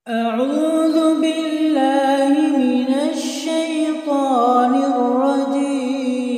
أعوذ بالله من الشيطان الرجيم.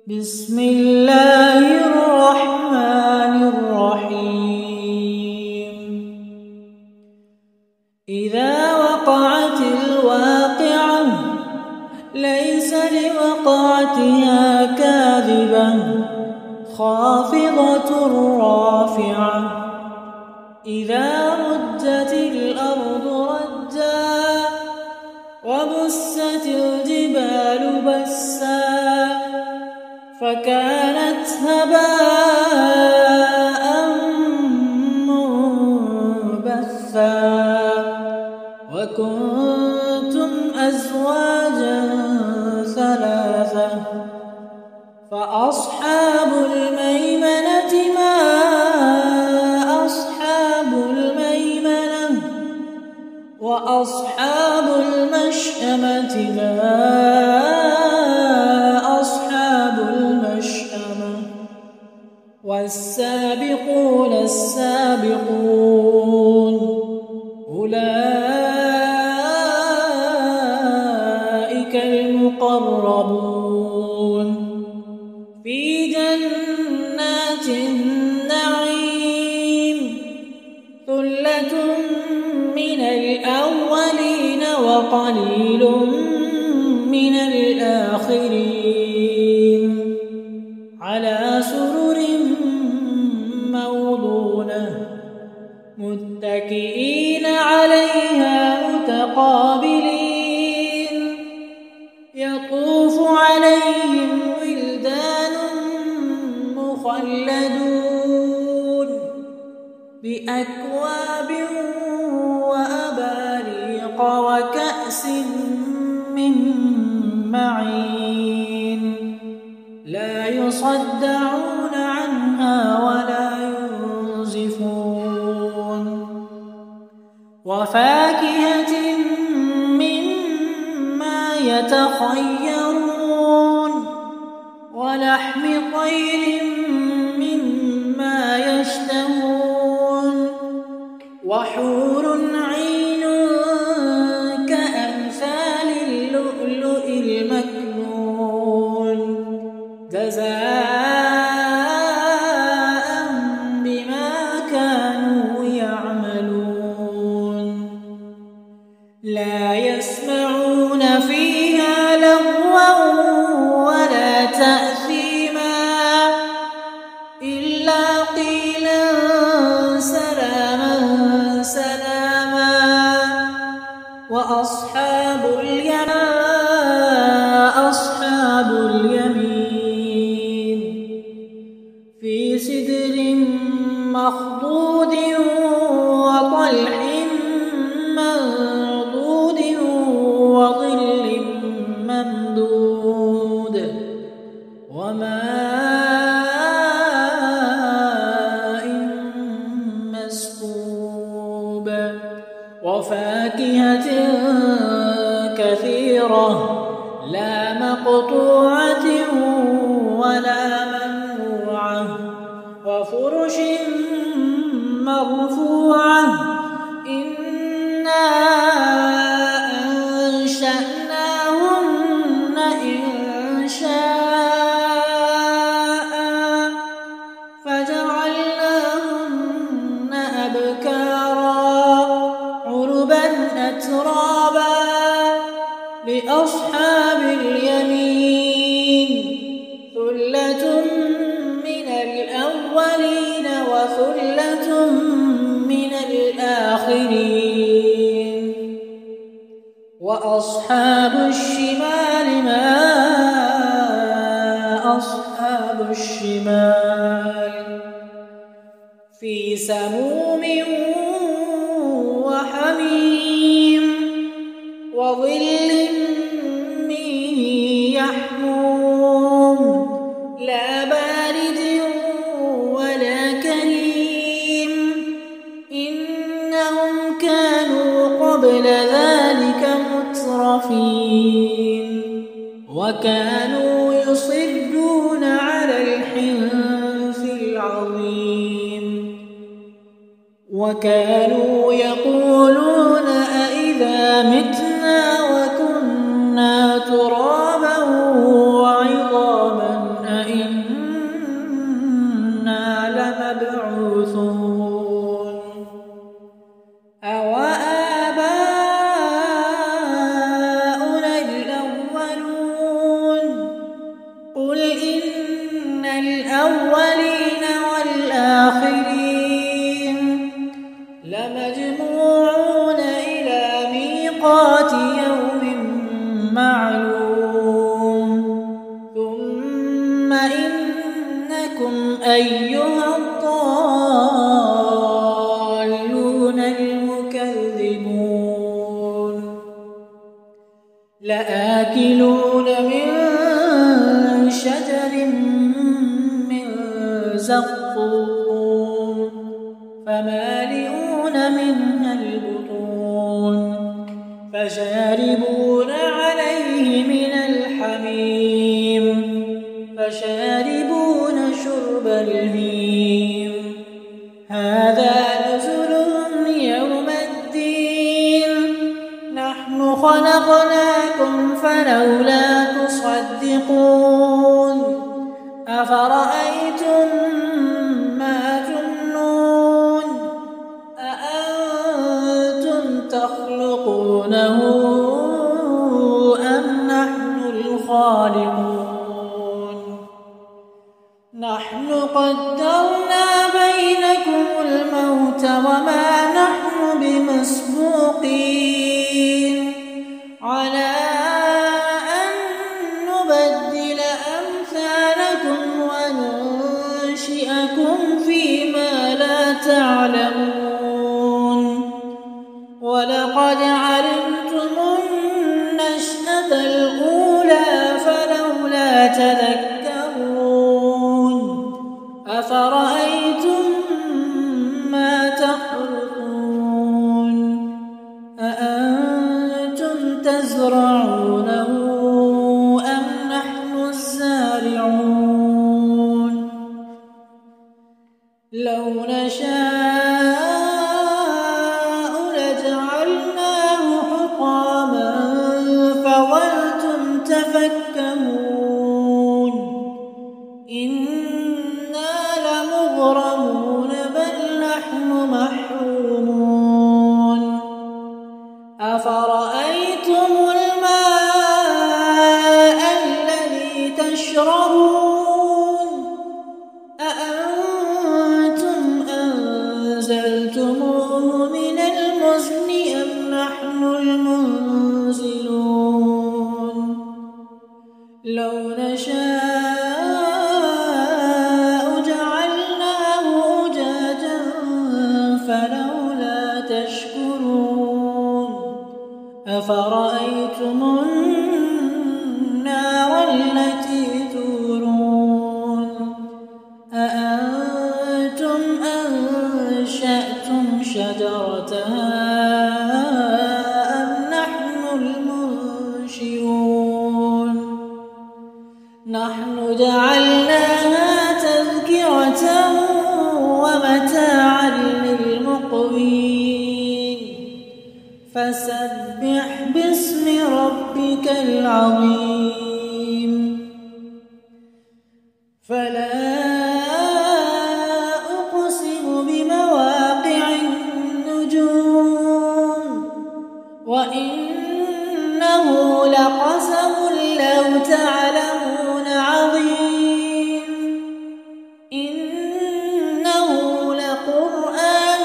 بسم الله الرحمن الرحيم. إذا وقعت الواقعة ليس لوقعتها كاذبة خافضة رافعة. إذا رجت الأرض رجا وبست الجبال بسا فكانت هباء منبثا وكنتم أزواجا ثلاثة فأصحاب الميمنة ما وأصحاب المشأمة ما أصحاب المشأمة. والسابقون السابقون أولئك المقربون في جنات النعيم. ثلة من الأولين وقليل من الآخرين على سرر موضونة متكئين عليها متقابلين. يطوف عليهم ولدان مخلدون بأكواب وأباريق وكأس من معين لا يصدعون عنها ولا ينزفون. وفاكهة مما يتخيرون ولحم طير مما يشتهون وحور عين كأمثال اللؤلؤ المكنون جزاء بما كانوا يعملون. لا يسمعون فيها لغوا ولا تأثيما إلا قيلا سلاما سلاما. وأصحاب اليمين في سدر مخضود وطلح منضود وظل ممدود وماء مسكوب وفاكهة كثيرة لا مقطوعة ولا ممنوعة وفرش مرفوعة. إنا أنشأناهن إنشاء فجعلناهن أبكارا عربا أترابا. لأصحاب اليمين ثلة من الأولين وثلة من الآخرين. وأصحاب الشمال ما أصحاب الشمال في سموم وحميم وظل من يحموم لا بارد ولا كريم. إنهم كانوا قبل ذلك مترفين وكانوا يصرون على الحنث العظيم. وكانوا يقولون أإذا متنا وكنا ترابا وعظاما أإنا لمبعوثون أوآباؤنا الأولون قل إن الأولين والآخرين لمجموعون إلى ميقات يوم معلوم ثم إنكم أيها الضالون المكذبون لآكلون من شجر من زقوم فمالئون منها البطون فشاربون عليه من الحميم فشاربون شرب الهيم هذا نزلهم يوم الدين نحن خلقناكم فلولا تصدقون أفرأيتم ما تمنون أأنتم تخلقونه أم نحن الخالقون نحن قدرنا بينكم الموت وما نحن بمسبوقين على أن نبدل أمثالكم وننشئكم فيما لا تعلمون ولقد علمتم النشأة الأولى فلولا تذكرون أفرأيتم ما تحرثون أأنتم تزرعونه أم نحن الزارعون لو نشاء لجعلناه حطاما فظلتم تفكهون إنا لمغرمون بل نحن محرومون أفرأيتم الماء الذي تشربون أأنتم أنزلتموه من المزن أم نحن المنزلون لو نشاء جعلناه أجاجا فلولا تشكرون أفرأيتم النار التي تورون أأنتم أنشأتم شجرتها أم نحن المنشئون نحن جعلناها تذكرة ومتاعا للمقوين فسبح باسم ربك العظيم فلا أقسم بمواقع النجوم وإنه لقسم لو تعلمون عظيم إنه لقرآن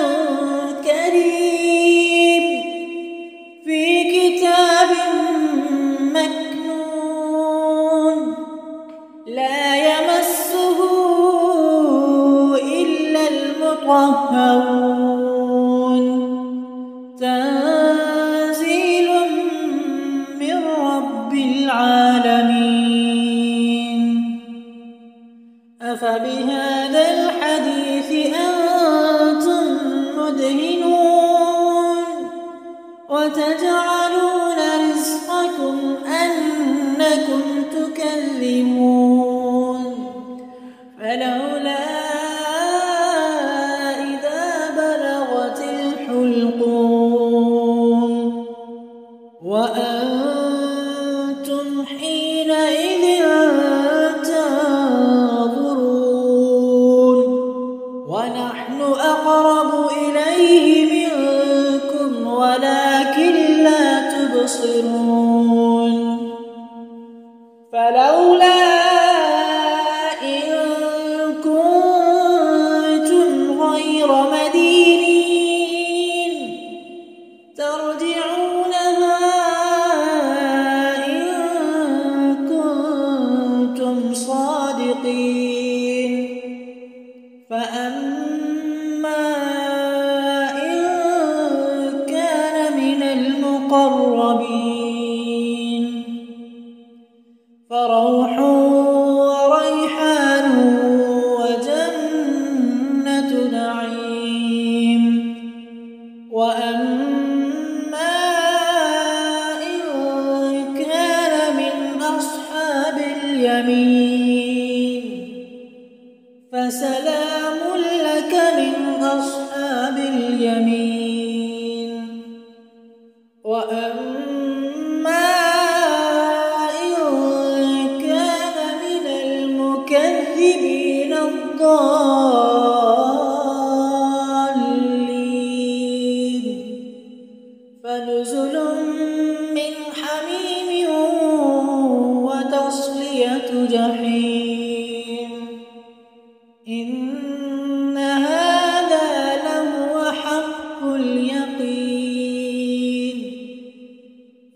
كريم في كتاب مكنون لا يمسه إلا المطهرون تنزيل من رب العالمين أفبهذا الحديث أنتم مدهنون وتجعلون رزقكم أنكم تكذبون فلولا إذا بلغت أقرب إليه منكم ولكن لا تبصرون فلولا إن كنتم غير مدينين ترجعونها إن كنتم صادقين فأما إن كان من المقربين فروح وريحان وجنة نعيم وأما إن كان من أصحاب اليمين فسلام لك من أصحاب اليمين وأما إن كان من المكذبين الضالين فنزل من حميم وتصلية جحيم إن هذا لهو حق اليقين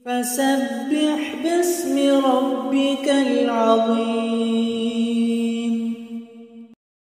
فسبح باسم ربك العظيم.